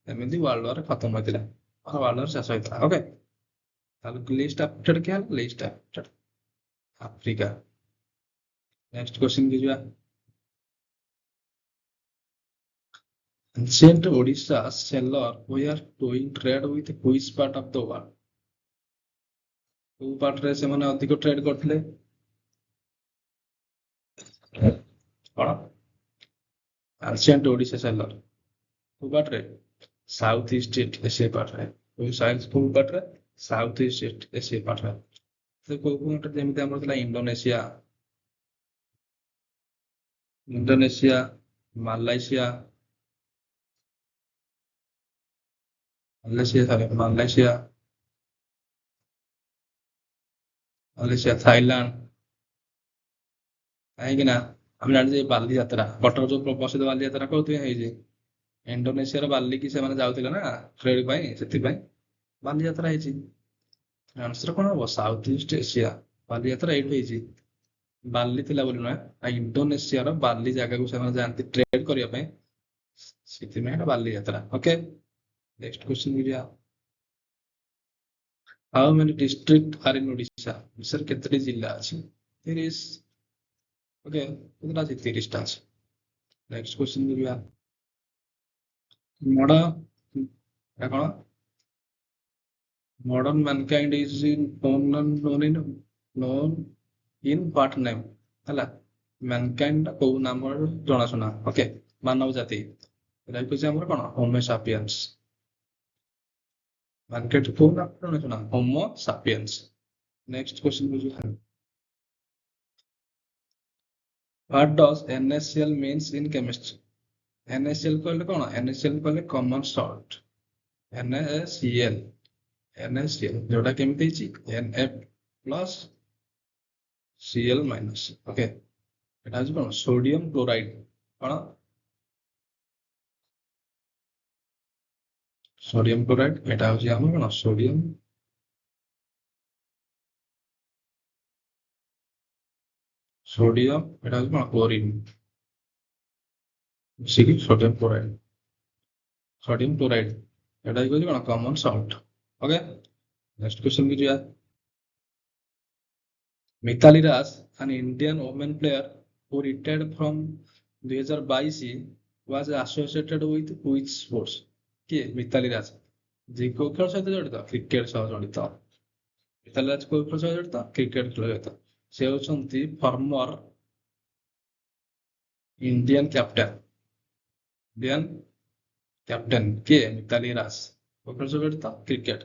ଏମିତି ୱାର୍ଲଡ ୱାର ଖତମ ହୋଇଥିଲା, ୱାର୍ଲଡ ୱାର ଶେଷ ହେଇଥିଲା। ଓକେ, ତାହେଲେ ଲିଷ୍ଟ ଆଫେକ୍ଟେଡ କିଏ ହେଲା? List affected Africa. Next question की ଯିବା। Ancient Odisha sailor were doing trade with which part of the world? କୋଉ ପାର୍ଟରେ ସେମାନେ ଅଧିକ ଟ୍ରେଡ କରିଥିଲେ? କଣ? Ancient Odisha sailor କୋଉ ପାର୍ଟରେ? ସାଉଥ ଇଷ୍ଟ ଏସିଆ ପାର୍ଟରେ। କୋଉ ପାର୍ଟରେ? ସାଉଥ ଇଷ୍ଟ ଏସିଆ ପାର୍ଟରେ। କୋଉ କୋଉ ଯେମିତି ଆମର ଥିଲା ଇଣ୍ଡୋନେସିଆ, ମାଲୟସିଆ, ଥାଇଲାଣ୍ଡ। କାହିଁକି ନା ଆମେ ଜାଣିଛେ ବାଲିଯାତ୍ରା, କଟକ ଯୋଉ ପ୍ରସିଦ୍ଧ ବାଲିଯାତ୍ରା କୋଉଥିପାଇଁ ହେଇଛି? ଇଣ୍ଡୋନେସିଆର ବାଲିକି ସେମାନେ ଯାଉଥିଲେ ନା ଟ୍ରେଡ ପାଇଁ, ସେଥିପାଇଁ ବାଲିଯାତ୍ରା ହେଇଛି। ଆନ୍ସର କଣ ହବ? ସାଉଥ ଇଷ୍ଟ ଏସିଆ। ବାଲିଯାତ୍ରା ଏଇଠୁ ହେଇଛି, ବାଲି ଥିଲା ବୋଲି ନୁହେଁ, ଇଣ୍ଡୋନେସିଆର ବାଲି ଜାଗାକୁ ସେମାନେ ଯାଆନ୍ତି ଟ୍ରେଡ କରିବା ପାଇଁ, ସେଥିପାଇଁ ଏଟା ବାଲିଯାତ୍ରା। ଓକେ, ନେକ୍ସଟ क्वेश्चन ବି ଯିବା। How many district R in Odisha? ଓଡିଶାରେ କେତେଟି ଜିଲ୍ଲା ଅଛି? 30। ଓକେ, କେତେଟା ଅଛି? 30ଟା ଅଛି। ନେକ୍ସଟ क्वेश्चन ବି ଯିବା। ଏଟା କଣ? Modern mankind is known in what name? ହେଲା, mankind ଟା କୋଉ ନାମରେ ଜଣାଶୁଣା? ଓକେ, ମାନବ ଜାତି। ଏଟା ହଉଛି ଆମର କଣ? Homo Sapiens. mankind କୋଉ ନାମରେ ଜଣାଶୁଣା? Homo Sapiens. ନେକ୍ସଟ क्वेश्चन ବୁଝିବା। What does NaCl means in chemistry? NaCl କହିଲେ କଣ? NaCl କହିଲେ common salt। NaCl ଯୋଉଟା କେମିତି ହେଇଛି? Na plus Cl minus. Okay, এটা হচ্ছে কোন? Sodium chloride. কোন? Sodium chloride. এটা হচ্ছে আমার কোন? সোডিয়াম এটা হচ্ছে কোন? ক্লোরিন। মিশিকি সোডিয়াম ক্লোরাইড এটা হচ্ছে কোন? Common salt. Okay, next question কি ଯିବା। Mithali Raj, an Indian women player who retired from 2022, was associated with which sports? କିଏ ମିତାଲି ରାଜ? ଯେ କୋଉ ଖେଳ ସହିତ ଜଡିତ? କ୍ରିକେଟ ସହ ଜଡିତ। ମିତାଲି ରାଜ କୋଉ ଖେଳ ସହ ଜଡିତ? କ୍ରିକେଟ ଖେଳ ସହିତ। ସେ ହେଉଛନ୍ତି ଫର୍ମର ଇଣ୍ଡିଆନ କ୍ୟାପ୍ଟେନ। ଇଣ୍ଡିଆନ କ୍ୟାପ୍ଟେନ କିଏ? ମିତାଲି ରାଜ। କୋଉ ଖେଳ ସହ ଜଡିତ? କ୍ରିକେଟ।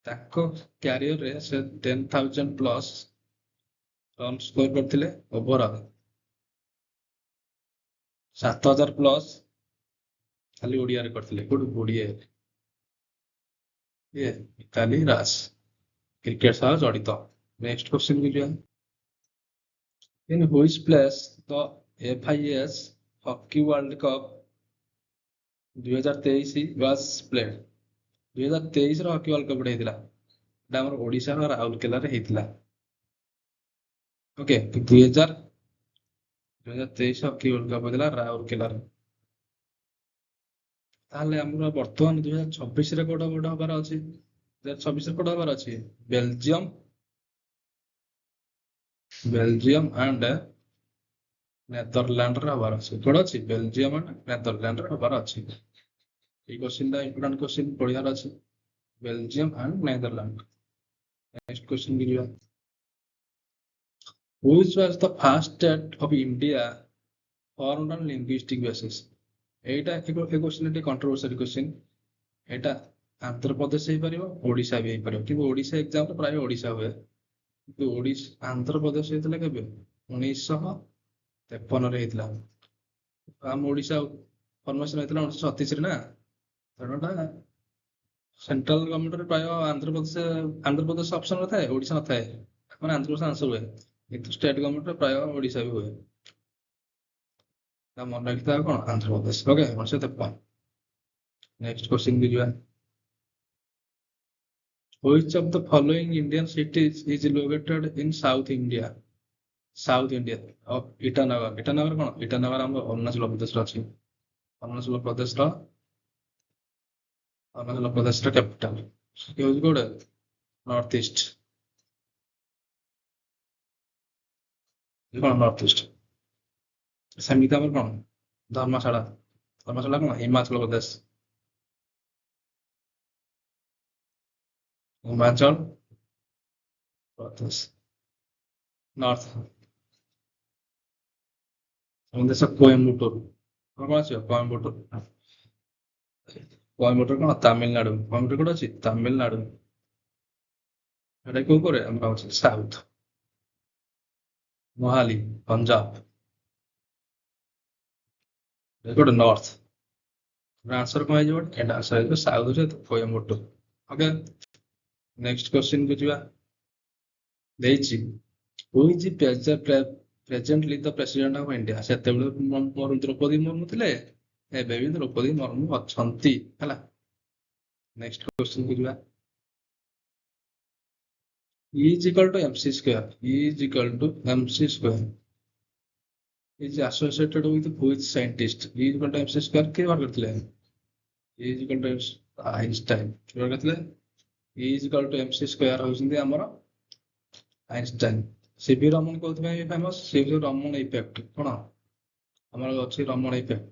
ତାଙ୍କ କ୍ୟାରିୟରରେ ସେ 10,000 ପ୍ଲସ୍ ରନ୍ ସ୍କୋର କରିଥିଲେ ଓଭରଅଲ୍। 7,000 ପ୍ଲସ୍ ଖାଲି ଓଡିଆରେ କରିଥିଲେ। କୋଉଠି? ଓଡ଼ିଆରେ। ଇଏ ମିତାଲି ରାଜ କ୍ରିକେଟ ସହ ଜଡିତ। ନେକ୍ସଟ କ୍ୱେଶ୍ଚନ କୁ ଯିବା। In which place the FIS hockey world cup 2023 was played? 2023 hockey world cup ହେଇଥିଲା। ଏଟା ଆମର ଓଡିଶାର ରାଉରକେଲାରେ ହେଇଥିଲା। ଓକେ, 2023 ହକି ୱାର୍ଲଡ କପ୍ ହେଇଥିଲା ରାଉରକେଲାରେ। ତାହେଲେ ଆମର ବର୍ତ୍ତମାନ 2026ରେ କୋଉଟା କୋଉଟା ହବାର ଅଛି? 2026ରେ କୋଉଟା ହବାର ଅଛି? ବେଲଜିୟମ ଆଣ୍ଡ ନେଦରଲ୍ୟାଣ୍ଡରେ ହବାର ଅଛି। କୋଉଟା ଅଛି? ବେଲଜିୟମ ଆଣ୍ଡ ନେଦରଲ୍ୟାଣ୍ଡରେ ହବାର ଅଛି। এই কোশ্চিনটা ইম্পর্টান্ট কোশ্চিন পড়িবার আছে। Belgium and Netherland. Next question কি ଯିବା। Which was the first state of India formed on linguistic basis? এইটা এই কোশ্চিন ଟିକେ কন্ট্রোভার্সিয়াল কোশ্চিন। এটা ଆନ୍ଧ୍ରପ୍ରଦେଶ ହେଇପାରିବ, ଓଡିଶା ବି ହେଇପାରିବ, କିନ୍ତୁ ଓଡିଶା ଏକ୍ସାମ୍ରେ ପ୍ରାୟ ଓଡିଶା ହୁଏ। କିନ୍ତୁ ଆନ୍ଧ୍ରପ୍ରଦେଶ ହେଇଥିଲା କେବେ? 1953ରେ ହେଇଥିଲା। ଆମ ଓଡିଶା ଫର୍ମେସନ ହେଇଥିଲା 1936ରେ ନା। ତେଣୁ ଏଟା ସେଣ୍ଟ୍ରାଲ ଗଭର୍ଣ୍ଣମେଣ୍ଟରେ ପ୍ରାୟ ଆନ୍ଧ୍ରପ୍ରଦେଶ ଅପସନ ନଥାଏ, ଓଡିଶା ନଥାଏ। ମାନେ ଆନ୍ଧ୍ରପ୍ରଦେଶ ଆନ୍ସର ହୁଏ, କିନ୍ତୁ ଷ୍ଟେଟ ଗଭର୍ଣ୍ଣମେଣ୍ଟରେ ପ୍ରାୟ ଓଡିଶା ବି ହୁଏ। ମନେ ରଖିଥାଏ କଣ? ଆନ୍ଧ୍ରପ୍ରଦେଶ। ଓକେ, 1953। ନେକ୍ସଟ କ୍ୱେଶ୍ଚିନ କି ଯିବା। Which of the following Indian cities is located in South India? South India of Itanagar। Itanagar କଣ? ଇଟାନଗର ଆମର ଅରୁଣାଚଳ ପ୍ରଦେଶରେ ଅଛି। ଅରୁଣାଚଳ ପ୍ରଦେଶର କ୍ୟାପିଟାଲ ହେଉଛି କୋଉଟା? ନର୍ଥ ଇଷ୍ଟ। କଣ ନର୍ଥ ଇଷ୍ଟ? ସେମିତି ଆମର କଣ? ଧର୍ମଶାଳା। ଧର୍ମଶାଳା କଣ? ହିମାଚଳ ପ୍ରଦେଶ। ହିମାଚଳ ପ୍ରଦେଶ ନର୍ଥ। ଦେଶ କୋଏମ୍ବୁଟୁର। କଣ ଅଛି? କୋଏମ୍ବୁଟୁର। କୋଏମ୍ବୁଟୁର କଣ? ତାମିଲନାଡୁ। କୋଏମ୍ବୁଟୁର କୋଉଠି ଅଛି? ତାମିଲନାଡୁ। ଏଟା କୋଉ ପରେ? ଆମର ଅଛି ସାଉଥ। ମୋହାଲି ପଞ୍ଜାବ। ଗୋଟେ ନର୍ଥ। ଆନ୍ସର କଣ ହେଇଯିବ? ଏଟା ଆନ୍ସର ହେଇଯିବ ସାଉଥ ସହିତ କୋଏମ୍ବୁଟୁର। ଓକେ, ନେକ୍ସଟ କ୍ୱେଶ୍ଚିନ କୁ ଯିବା। ଦେଇଛି ହୁ is presently the president of India. ସେତେବେଳେ ଦ୍ରୌପଦୀ ମୁର୍ମୁ ଥିଲେ, ଏବେ ବି ଦ୍ରୌପଦୀ ମୁର୍ମୁ ଅଛନ୍ତି। ହେଲା, ନେକ୍ସଟ କ୍ୱେଶ୍ଚିନ କୁ ଯିବା। E is equal to mc square. E is equal to mc square is associated with which scientist? E is equal to mc square କିଏ ବାହାର କରିଥିଲେ? E is equal to Einstein କିଏ ବାହାର କରିଥିଲେ? E is equal to mc square ହଉଛନ୍ତି ଆମର Einstein. CV Raman କୋଉଥିପାଇଁ famous? CV Raman effect. କଣ ଆମର ଅଛି? ରମନ ଇଫେକ୍ଟ।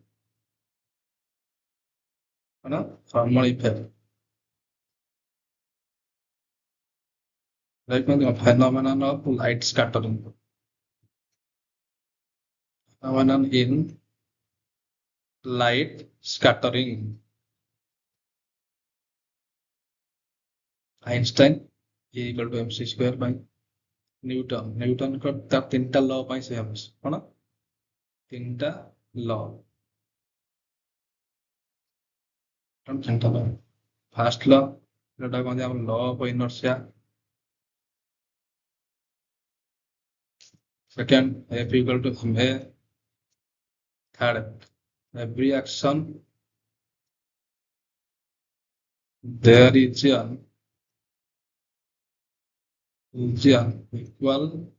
କଣ? Raman effect. phenomenon of light scattering. Phenomenon in light scattering. Einstein E equal to mc square by Newton को तीनटा लॉ ପାଇଁ ସେ ଫେମସ। କଣ? ତିନିଟା ଲॉ। ତିନିଟା ଲॉ। ଫାର୍ଷ୍ଟ ଲॉ ଯୋଉଟା କହନ୍ତି ଆମର law of inertia. Second F equal to ma। Third every action there is an equal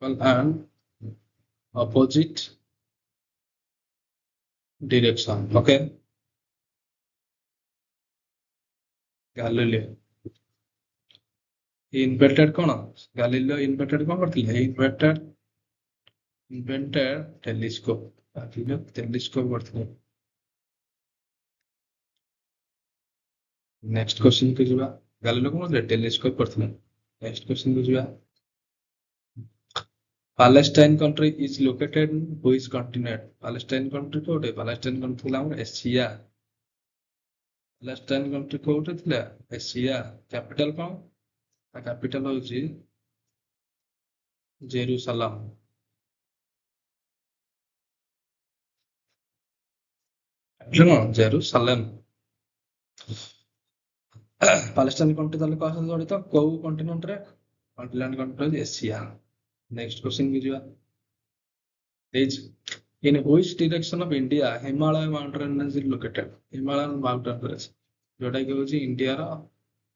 and opposite direction. Okay, Galileo ଇନଭେଣ୍ଟେଡ କଣ? ଗାଲିଲିଓ ଇନଭେଣ୍ଟେଡ କଣ କରିଥିଲେ? ଇନଭେଣ୍ଟେଡ ଟେଲିସ୍କୋପ। ଗାଲିଲିଓ ଟେଲିସ୍କୋପ କରିଥିଲେ। ନେକ୍ସଟ କ୍ୱେଶ୍ଚନ କୁ ଯିବା। ଗାଲିଲିଓ କଣ କରିଥିଲେ? ଟେଲିସ୍କୋପ କରିଥିଲେ। ନେକ୍ସଟ କ୍ୱେଶ୍ଚନ କୁ ଯିବା। Palestine country is located in which continent? Palestine country କୋଉଠି? Palestine country ଥିଲା ଆମର ଏସିଆ। Palestine country କୋଉଠି ଥିଲା? ଏସିଆ। କ୍ୟାପିଟାଲ କଣ? ତା କ୍ୟାପିଟାଲ ହଉଛି ଜେରୁସାଲାମ। କ୍ୟାପିଟାଲ କଣ? ଜେରୁସାଲେମ। ପାଲେଷ୍ଟାଇନ କଣ୍ଟ୍ରି ତାହେଲେ କାହା ସହିତ ଜଡିତ? କୋଉ କଣ୍ଟିନେଣ୍ଟରେ? କଣ୍ଟିନେଣ୍ଟ କଣ୍ଟ୍ରି ହଉଛି ଏସିଆ। ନେକ୍ସଟ କ୍ୱେଶ୍ଚନ କୁ ଯିବା। Is in which direction of India Himalaya mountain range is located? Himalayan mountain range ଯୋଉଟା କି ହଉଛି ଇଣ୍ଡିଆର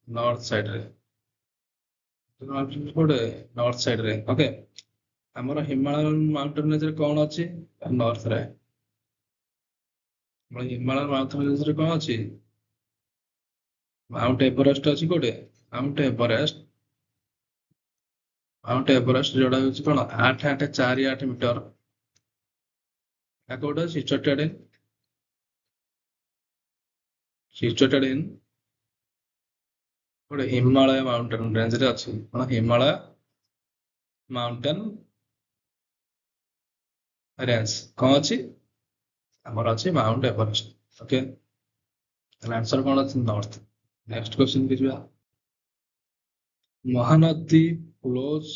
ନର୍ଥ ସାଇଡ୍ ରେ। କୋଉଠି? ନର୍ଥ ସାଇଡ୍ ରେ। ଓକେ, ଆମର ହିମାଳୟନ ମାଉଣ୍ଟେନ ରେଞ୍ଜରେ କଣ ଅଛି? ନର୍ଥ ରେ। ଆମର ହିମାଳୟନ ମାଉଣ୍ଟେନ ରେଞ୍ଜରେ କଣ ଅଛି? ମାଉଣ୍ଟ ଏଭରେଷ୍ଟ ଅଛି। କୋଉଠି? Mount Everest. ମାଉଣ୍ଟ ଏଭରେଷ୍ଟ ଯୋଉଟା ହଉଛି କଣ? 8848 ମିଟର। କୋଉଟା ସିଚୁଏଟେଡ୍ ଇନ୍ ଗୋଟେ ହିମାଳୟ ମାଉଣ୍ଟେନ ରେଞ୍ଜରେ ଅଛି। କଣ? ହିମାଳୟ ମାଉଣ୍ଟେନ ରେଞ୍ଜ କଣ ଅଛି? ଆମର ଅଛି ମାଉଣ୍ଟ ଏଭରେଷ୍ଟ। ଓକେ, ତାହେଲେ ଆନ୍ସର କଣ ଅଛି? ନର୍ଥ। ନେକ୍ସଟ କ୍ୱେଶ୍ଚନ କୁ ଯିବା। Mahanadi flows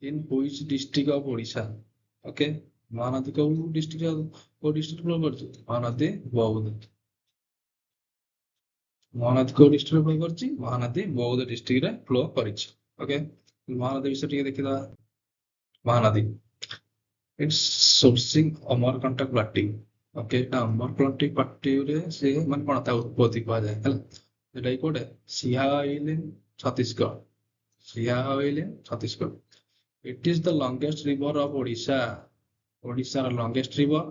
in which district of Odisha? Okay, Mahanadi କୋଉ ଡିଷ୍ଟ୍ରିକ୍ଟ ଫ୍ଲୋ କରୁଛି? ମହାନଦୀ ବୌଦ୍ଧ। ମହାନଦୀ କୋଉ ଡିଷ୍ଟ୍ରିକ୍ଟରେ ଫ୍ଲୋ କରୁଛି? ମହାନଦୀ ବୌଦ୍ଧ ଡିଷ୍ଟ୍ରିକ୍ଟରେ ଫ୍ଲୋ କରିଛି। ଓକେ, ମହାନଦୀ ବିଷୟରେ ଟିକେ ଦେଖିଦବା। Mahanadi its sourcing Amarkantak plateau. Okay, ଏଟା ଅମରକଣ୍ଟକ ପ୍ଲାଟିଉରେ ସେ ମାନେ କଣ ତା ଉତ୍ପତ୍ତି କୁହାଯାଏ ହେଲା। ଏଟା କୋଉଟେ? ସିଆଓଇଲି ଛତିଶଗଡ଼। ସିଆଓଇଲି Chhattisgarh. It is the longest river of Odisha. ଓଡ଼ିଶାର ଲଙ୍ଗେଷ୍ଟ ରିଭର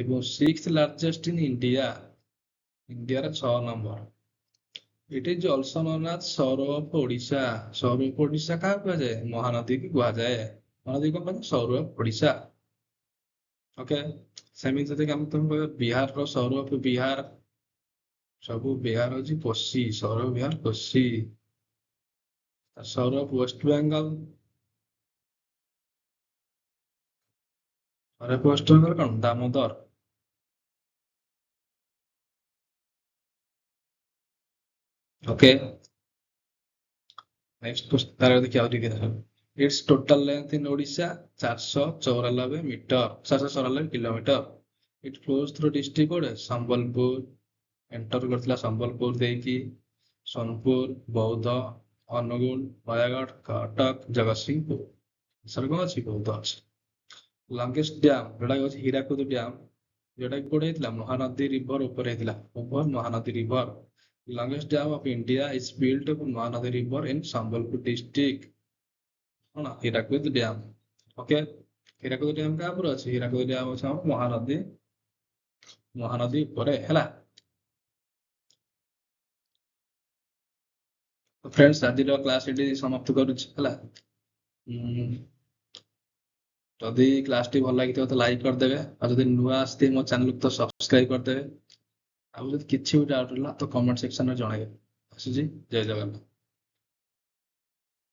ଏବଂ 6th ଲାର୍ଜେଷ୍ଟ ଇନ୍ ଇଣ୍ଡିଆ। ଇଣ୍ଡିଆର 6 number. Eat is also known as ସୌର ଅଫ ଓଡ଼ିଶା। ସୌର ଅଫ ଓଡ଼ିଶା କାହାକୁ କୁହାଯାଏ? ମହାନଦୀକୁ କୁହାଯାଏ। ମହାନଦୀ କଣ କୁହାଯାଏ? ସୌର ଅଫ ଓଡ଼ିଶା। ଓକେ, ସେମିତି ଯଦି ଆମେ ତମେ କହିବା ବିହାରର ସୌର ଅଫ ବିହାର, ସବୁ ବିହାର ହଉଛି କୋଶି। ସୌର ଅଫ ବିହାର କୋଶି। ସୌର ଅଫ ୱେଷ୍ଟବେଙ୍ଗଲ, ସୌର ଅଫ ୱେଷ୍ଟବେଙ୍ଗଲ କଣ? ଦାମୋଦର। ଓକେ, ନେକ୍ସଟ କ୍ୱେଶ୍ଚନ ତାର ଦେଖିବା ଆଉ ଟିକେ ଦେଖ। Its total length in Odisha 494 metre, 494 kilometre. It flows through district କୋଉଟା? ସମ୍ବଲପୁର। ଏଣ୍ଟର କରିଥିଲା ସମ୍ବଲପୁର ଦେଇକି। ସୋନପୁର, ବୌଦ୍ଧ, ଅନୁଗୁଳ, ନୟାଗଡ଼, କଟକ, ଜଗତସିଂହପୁର। ଏସବୁ କଣ ଅଛି? ବୌଦ୍ଧ ଅଛି। ଲଙ୍ଗେଷ୍ଟ ଡ୍ୟାମ ଯୋଉଟା ହଉଛି ହୀରାକୁଦ ଡ୍ୟାମ, ଯୋଉଟା କି କୋଉଠି ହେଇଥିଲା? ମହାନଦୀ ରିଭର ଉପରେ ହେଇଥିଲା। Over Mahanadi river. Longest dam of India is built up Mahanadi river in Sambalpur district. କଣ? Hirakud dam. Okay, Hirakud dam କାହା ଉପରେ ଅଛି? ହୀରାକୁଦ ଡ୍ୟାମ ଅଛି ଆମର ମହାନଦୀ ଉପରେ ହେଲା। ଫ୍ରେଣ୍ଡସ୍, ଆଜିର କ୍ଲାସ ଏଠି ସମାପ୍ତ କରୁଛି ହେଲା। ଯଦି କ୍ଲାସଟି ଭଲ ଲାଗିଥିବ ତ ଲାଇକ୍ କରିଦେବେ, ଆଉ ଯଦି ନୂଆ ଆସିଥିବେ ମୋ ଚ୍ୟାନେଲକୁ ତ ସବସ୍କ୍ରାଇବ କରିଦେବେ। ଆଉ ଯଦି କିଛି ବି ଡାଉଟ୍ ହେଲା ତ କମେଣ୍ଟ ସେକ୍ସନରେ ଜଣାଇବେ। ଆସୁଛି, ଜୟ ଜଗନ୍ନାଥ।